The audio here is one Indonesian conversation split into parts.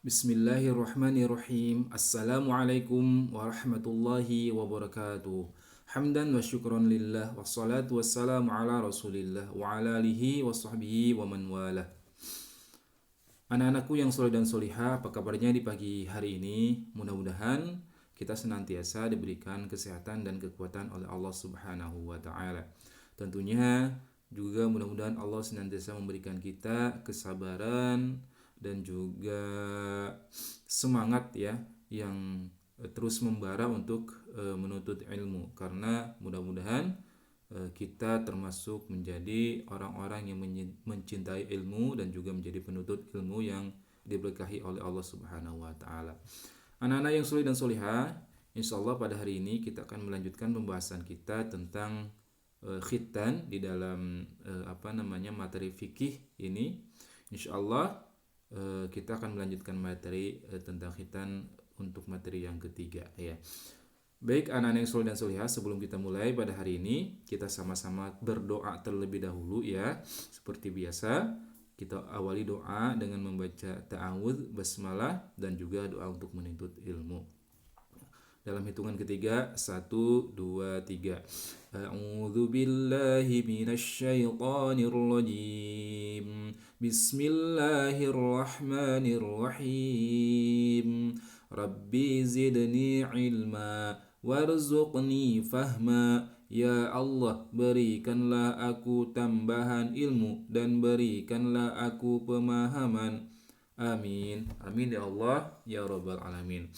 Bismillahirrahmanirrahim. Assalamualaikum warahmatullahi wabarakatuh. Hamdan wa syukran lillah wassalatu wassalamu ala rasulillah wa ala alihi wa sahbihi wa man walah. Anak-anakku yang soleh dan solihah, apa kabarnya di pagi hari ini? Mudah-mudahan kita senantiasa diberikan kesehatan dan kekuatan oleh Allah Subhanahu wa taala. Tentunya juga mudah-mudahan Allah senantiasa memberikan kita kesabaran dan juga semangat ya yang terus membara untuk menuntut ilmu, karena mudah-mudahan kita termasuk menjadi orang-orang yang mencintai ilmu dan juga menjadi penuntut ilmu yang diberkahi oleh Allah Subhanahu wa taala. Anak-anak yang soleh dan solihah, insyaallah pada hari ini kita akan melanjutkan pembahasan kita tentang khitan di dalam materi fikih ini. Insyaallah kita akan melanjutkan materi tentang khitan untuk materi yang ketiga ya. Baik anak-anak yang soleh dan solihah, sebelum kita mulai pada hari ini, kita sama-sama berdoa terlebih dahulu ya. Seperti biasa, kita awali doa dengan membaca ta'awudz, basmalah, dan juga doa untuk menuntut ilmu. Dalam hitungan ketiga, 1, 2, 3. A'udzu billahi minasy syaithanir rajim. Bismillahirrahmanirrahim. Rabbi zidni ilma warzuqni fahma. Ya Allah, berikanlah aku tambahan ilmu dan berikanlah aku pemahaman. Amin. Amin ya Allah ya rabbal alamin.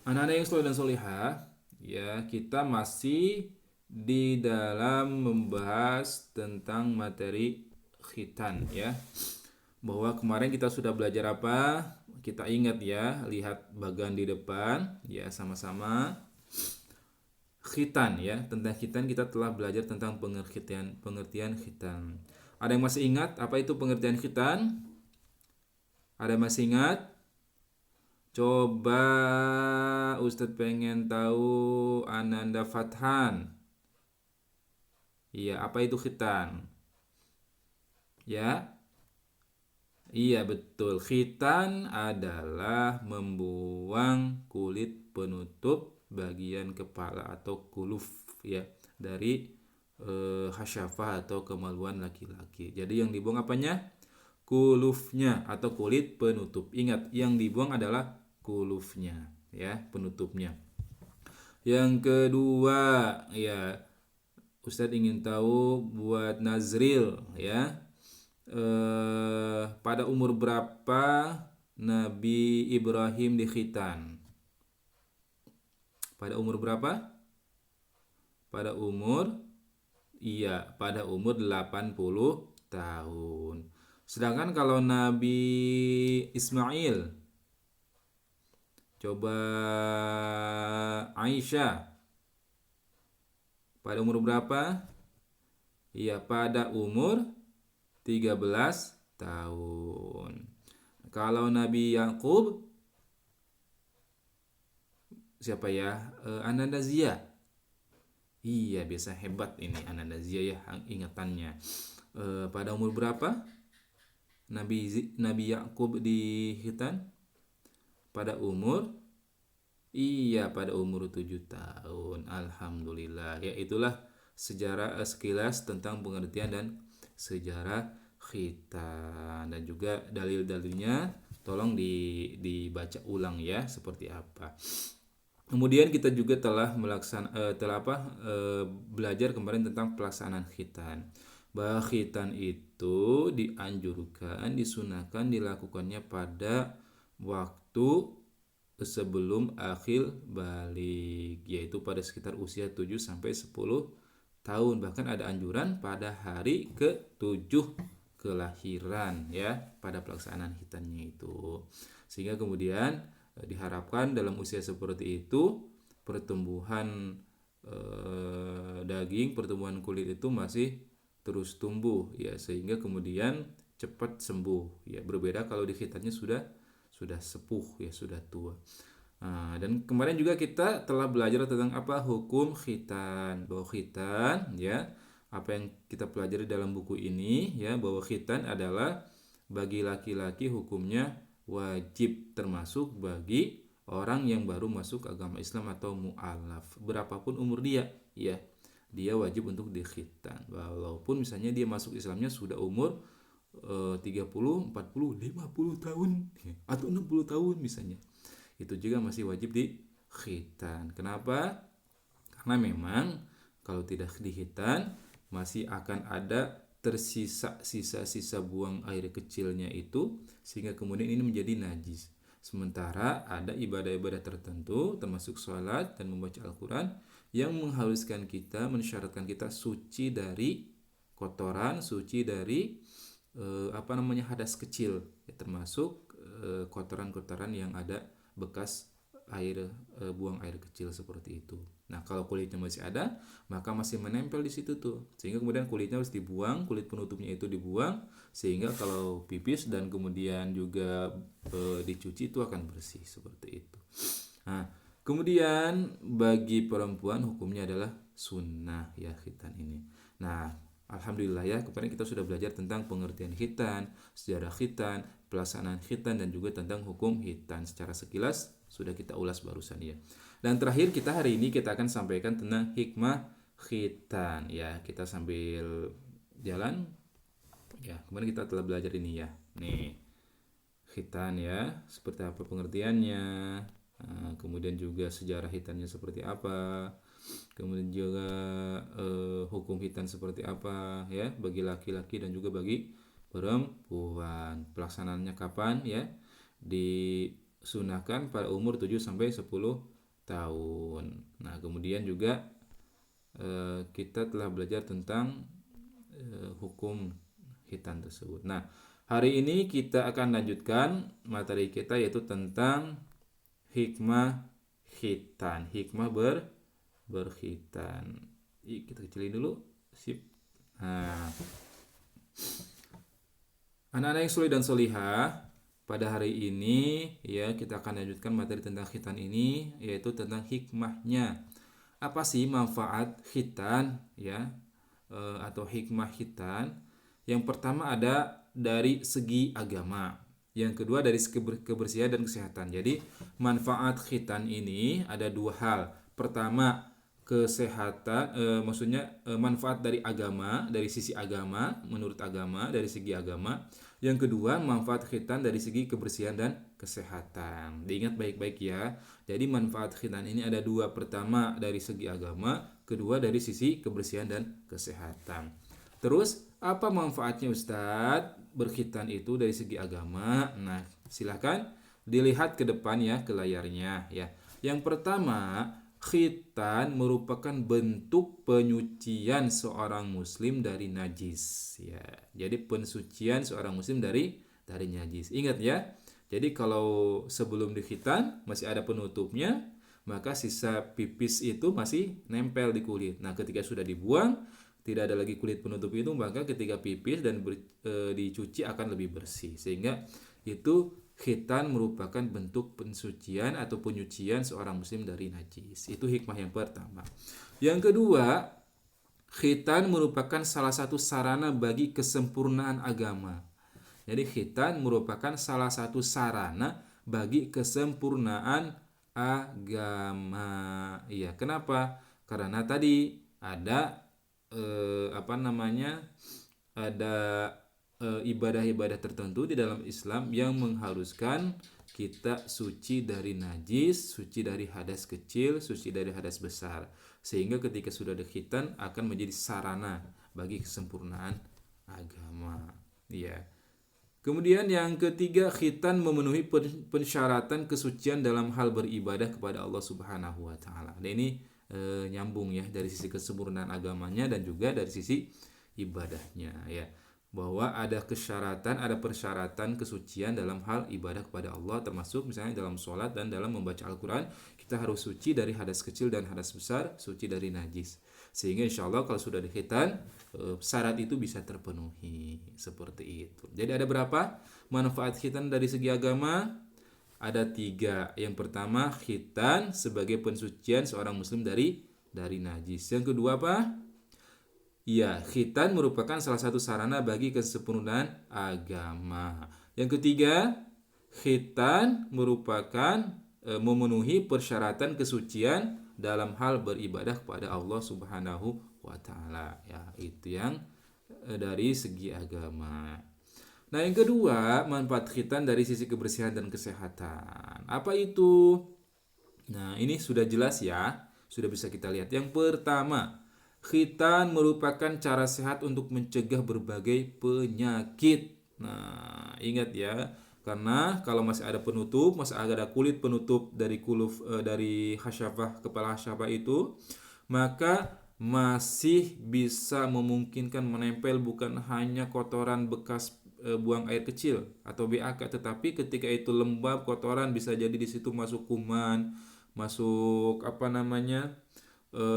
Anak-anak yang soleh dan solihah, ya kita masih di dalam membahas tentang materi khitan ya. Bahwa kemarin kita sudah belajar apa? Kita ingat ya, lihat bagan di depan ya sama-sama. Khitan ya, tentang khitan kita telah belajar tentang pengertian khitan. Ada yang masih ingat apa itu pengertian khitan? Ada yang masih ingat? Coba Ustadz pengen tahu Ananda Fathan. Iya, apa itu khitan? Ya? Iya, betul. Khitan adalah membuang kulit penutup bagian kepala atau kuluf ya dari hasyafah atau kemaluan laki-laki. Jadi yang dibuang apanya? Kulufnya atau kulit penutup. Ingat, yang dibuang adalah kulufnya ya, penutupnya. Yang kedua ya, Ustadz ingin tahu buat Nazril ya, pada umur berapa Nabi Ibrahim dikhitan? Pada umur berapa? Pada umur pada umur 80 tahun. Sedangkan kalau Nabi Ismail, coba Aisyah, pada umur berapa? Iya, pada umur 13 tahun. Kalau Nabi Yakub, siapa ya? Ananda Zia. Iya, biasa hebat ini Ananda Zia ya ingatannya. Pada umur berapa Nabi Yakub dikhitan? Pada umur pada umur 7 tahun. Alhamdulillah. Ya, itulah sejarah sekilas tentang pengertian dan sejarah khitan, dan juga dalil-dalilnya tolong dibaca ulang ya seperti apa. Kemudian kita juga telah belajar kemarin tentang pelaksanaan khitan. Bahwa khitan itu dianjurkan, disunahkan dilakukannya pada waktu sebelum akhir balik, yaitu pada sekitar usia 7 sampai 10 tahun. Bahkan ada anjuran pada hari ke-7 kelahiran ya, pada pelaksanaan khitannya itu. Sehingga kemudian diharapkan dalam usia seperti itu pertumbuhan daging, pertumbuhan kulit itu masih terus tumbuh ya, sehingga kemudian cepat sembuh ya. Berbeda kalau di khitannya sudah sepuh ya, sudah tua. Nah, dan kemarin juga kita telah belajar tentang apa hukum khitan. Bahwa khitan ya, apa yang kita pelajari dalam buku ini ya, bahwa khitan adalah bagi laki-laki hukumnya wajib, termasuk bagi orang yang baru masuk agama Islam atau mu'alaf, berapapun umur dia, ya, dia wajib untuk dikhitan. Walaupun misalnya dia masuk Islamnya sudah umur 30, 40, 50 tahun atau 60 tahun misalnya, itu juga masih wajib dikhitan. Kenapa? Karena memang kalau tidak dikhitan masih akan ada tersisa sisa-sisa buang air kecilnya itu, sehingga kemudian ini menjadi najis. Sementara ada ibadah-ibadah tertentu termasuk sholat dan membaca Al-Quran yang mengharuskan kita, mensyaratkan kita suci dari kotoran, suci dari hadas kecil, ya, termasuk kotoran-kotoran yang ada bekas buang air kecil seperti itu. Nah, kalau kulitnya masih ada, maka masih menempel di situ tuh, sehingga kemudian kulitnya harus dibuang, kulit penutupnya itu dibuang, sehingga kalau pipis dan kemudian juga dicuci itu akan bersih seperti itu. Nah, kemudian bagi perempuan hukumnya adalah sunnah, ya, khitan ini. Nah, alhamdulillah ya, kemarin kita sudah belajar tentang pengertian khitan, sejarah khitan, pelaksanaan khitan, dan juga tentang hukum khitan. Secara sekilas sudah kita ulas barusan ya. Dan terakhir hari ini kita akan sampaikan tentang hikmah khitan ya. Kita sambil jalan ya, kemarin kita telah belajar ini ya. Nih, khitan ya, seperti apa pengertiannya, kemudian juga sejarah khitannya seperti apa, kemudian juga hukum khitan seperti apa ya, bagi laki-laki dan juga bagi perempuan. Pelaksanaannya kapan ya? Disunahkan pada umur 7 sampai 10 tahun. Nah, kemudian juga kita telah belajar tentang hukum khitan tersebut. Nah, hari ini kita akan lanjutkan materi kita, yaitu tentang hikmah khitan, hikmah berkhitan. Kita kecilin dulu, sip. Nah, anak-anak yang soleh dan solihah, pada hari ini ya kita akan lanjutkan materi tentang khitan ini, yaitu tentang hikmahnya. Apa sih manfaat khitan ya, atau hikmah khitan? Yang pertama ada dari segi agama, yang kedua dari segi kebersihan dan kesehatan. Jadi manfaat khitan ini ada dua hal. Pertama, kesehatan, maksudnya manfaat dari agama, dari sisi agama, menurut agama, dari segi agama. Yang kedua, manfaat khitan dari segi kebersihan dan kesehatan. Diingat baik-baik ya. Jadi manfaat khitan ini ada dua. Pertama dari segi agama, kedua dari sisi kebersihan dan kesehatan. Terus apa manfaatnya Ustadz berkhitan itu dari segi agama? Nah, silakan dilihat ke depan ya, ke layarnya ya. Yang pertama, khitan merupakan bentuk penyucian seorang muslim dari najis ya. Jadi pensucian seorang muslim dari najis. Ingat ya. Jadi kalau sebelum dikhitan masih ada penutupnya, maka sisa pipis itu masih nempel di kulit. Nah, ketika sudah dibuang, tidak ada lagi kulit penutup itu, maka ketika pipis dan dicuci akan lebih bersih. Sehingga itu khitan merupakan bentuk pensucian atau penyucian seorang muslim dari najis. Itu hikmah yang pertama. Yang kedua, khitan merupakan salah satu sarana bagi kesempurnaan agama. Jadi khitan merupakan salah satu sarana bagi kesempurnaan agama. Iya, kenapa? Karena tadi ada ada ibadah-ibadah tertentu di dalam Islam yang mengharuskan kita suci dari najis, suci dari hadas kecil, suci dari hadas besar, sehingga ketika sudah dikhitan akan menjadi sarana bagi kesempurnaan agama. Ya. Kemudian yang ketiga, khitan memenuhi persyaratan kesucian dalam hal beribadah kepada Allah Subhanahu wa taala. Dan ini nyambung ya, dari sisi kesempurnaan agamanya dan juga dari sisi ibadahnya ya, bahwa ada persyaratan kesucian dalam hal ibadah kepada Allah, termasuk misalnya dalam sholat dan dalam membaca Al-Quran kita harus suci dari hadas kecil dan hadas besar, suci dari najis, sehingga insya Allah kalau sudah dikhitan syarat itu bisa terpenuhi seperti itu. Jadi ada berapa manfaat khitan dari segi agama? Ada 3. Yang pertama, khitan sebagai pensucian seorang muslim dari najis. Yang kedua apa? Ya, khitan merupakan salah satu sarana bagi kesempurnaan agama. Yang ketiga, khitan merupakan memenuhi persyaratan kesucian dalam hal beribadah kepada Allah Subhanahu wa taala. Ya, itu yang dari segi agama. Nah, yang kedua, manfaat khitan dari sisi kebersihan dan kesehatan. Apa itu? Nah, ini sudah jelas ya. Sudah bisa kita lihat. Yang pertama, khitan merupakan cara sehat untuk mencegah berbagai penyakit. Nah, ingat ya. Karena kalau masih ada penutup, masih ada kulit penutup dari dari hasyafah, kepala hasyafah itu, maka masih bisa memungkinkan menempel bukan hanya kotoran bekas buang air kecil atau BAK, tetapi ketika itu lembab kotoran bisa jadi di situ masuk kuman, masuk apa namanya,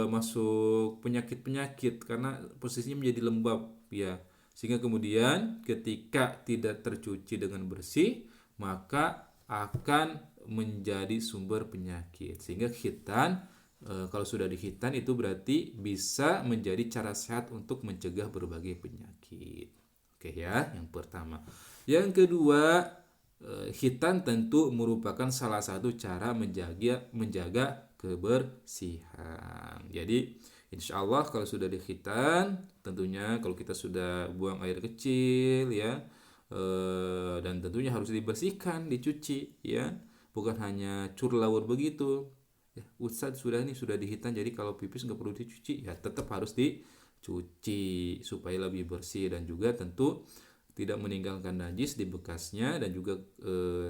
masuk penyakit-penyakit karena posisinya menjadi lembab ya, sehingga kemudian ketika tidak tercuci dengan bersih maka akan menjadi sumber penyakit. Sehingga khitan, kalau sudah dihitan itu berarti bisa menjadi cara sehat untuk mencegah berbagai penyakit. Oke ya, yang pertama. Yang kedua, khitan tentu merupakan salah satu cara menjaga kebersihan. Jadi insya Allah kalau sudah dikhitan, tentunya kalau kita sudah buang air kecil ya, dan tentunya harus dibersihkan, dicuci ya, bukan hanya curlawur begitu. Ya, Ustadz sudah dihitan, jadi kalau pipis nggak perlu dicuci, ya tetap harus dicuci supaya lebih bersih dan juga tentu tidak meninggalkan najis di bekasnya dan juga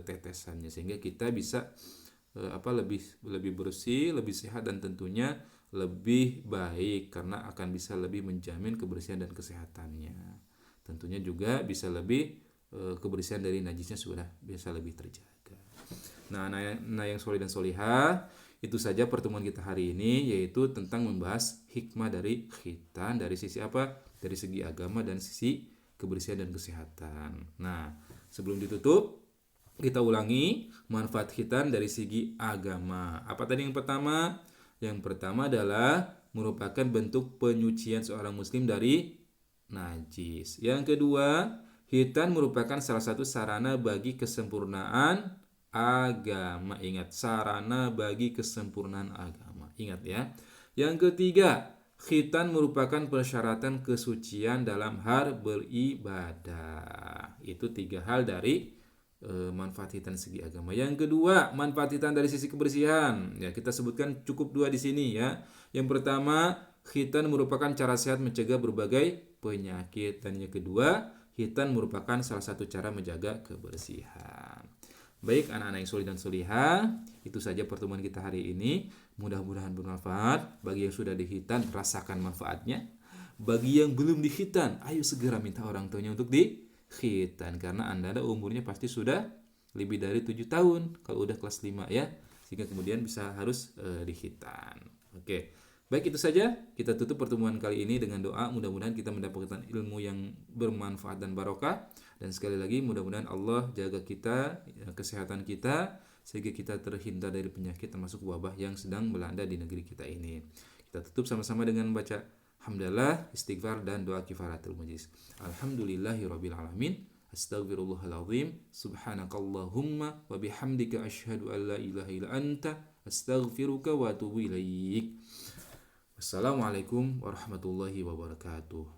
tetesannya, sehingga kita bisa lebih bersih, lebih sehat dan tentunya lebih baik karena akan bisa lebih menjamin kebersihan dan kesehatannya. Tentunya juga bisa lebih kebersihan dari najisnya sudah bisa lebih terjaga. Nah, yang solih dan solihah, itu saja pertemuan kita hari ini, yaitu tentang membahas hikmah dari khitan dari sisi apa? Dari segi agama dan sisi kebersihan dan kesehatan. Nah, sebelum ditutup, kita ulangi manfaat khitan dari segi agama. Apa tadi yang pertama? Yang pertama adalah merupakan bentuk penyucian seorang muslim dari najis. Yang kedua, khitan merupakan salah satu sarana bagi kesempurnaan agama. Ingat, sarana bagi kesempurnaan agama. Ingat ya. Yang ketiga, khitan merupakan persyaratan kesucian dalam hal beribadah. Itu 3 hal dari manfaat khitan segi agama. Yang kedua, manfaat khitan dari sisi kebersihan. Ya, kita sebutkan cukup 2 di sini ya. Yang pertama, khitan merupakan cara sehat mencegah berbagai penyakit, dan yang kedua, khitan merupakan salah satu cara menjaga kebersihan. Baik anak-anak yang solih dan solihah, itu saja pertemuan kita hari ini. Mudah-mudahan bermanfaat. Bagi yang sudah dihitan, rasakan manfaatnya. Bagi yang belum dihitan, ayo segera minta orang tuanya untuk dikhitan, karena Anda umurnya pasti sudah lebih dari 7 tahun kalau udah kelas 5 ya, sehingga kemudian bisa harus dikhitan. Oke. Baik, itu saja kita tutup pertemuan kali ini dengan doa. Mudah-mudahan kita mendapatkan ilmu yang bermanfaat dan barokah. Dan sekali lagi mudah-mudahan Allah jaga kita, kesehatan kita, sehingga kita terhindar dari penyakit termasuk wabah yang sedang melanda di negeri kita ini. Kita tutup sama-sama dengan baca hamdalah, istighfar dan doa kifaratul majlis. Alhamdulillahirabbil alamin. Astaghfirullahaladzim. Subhanakallahumma wa bihamdika asyhadu an la ilaha illa anta astaghfiruka wa atubu ilaik. Wassalamualaikum warahmatullahi wabarakatuh.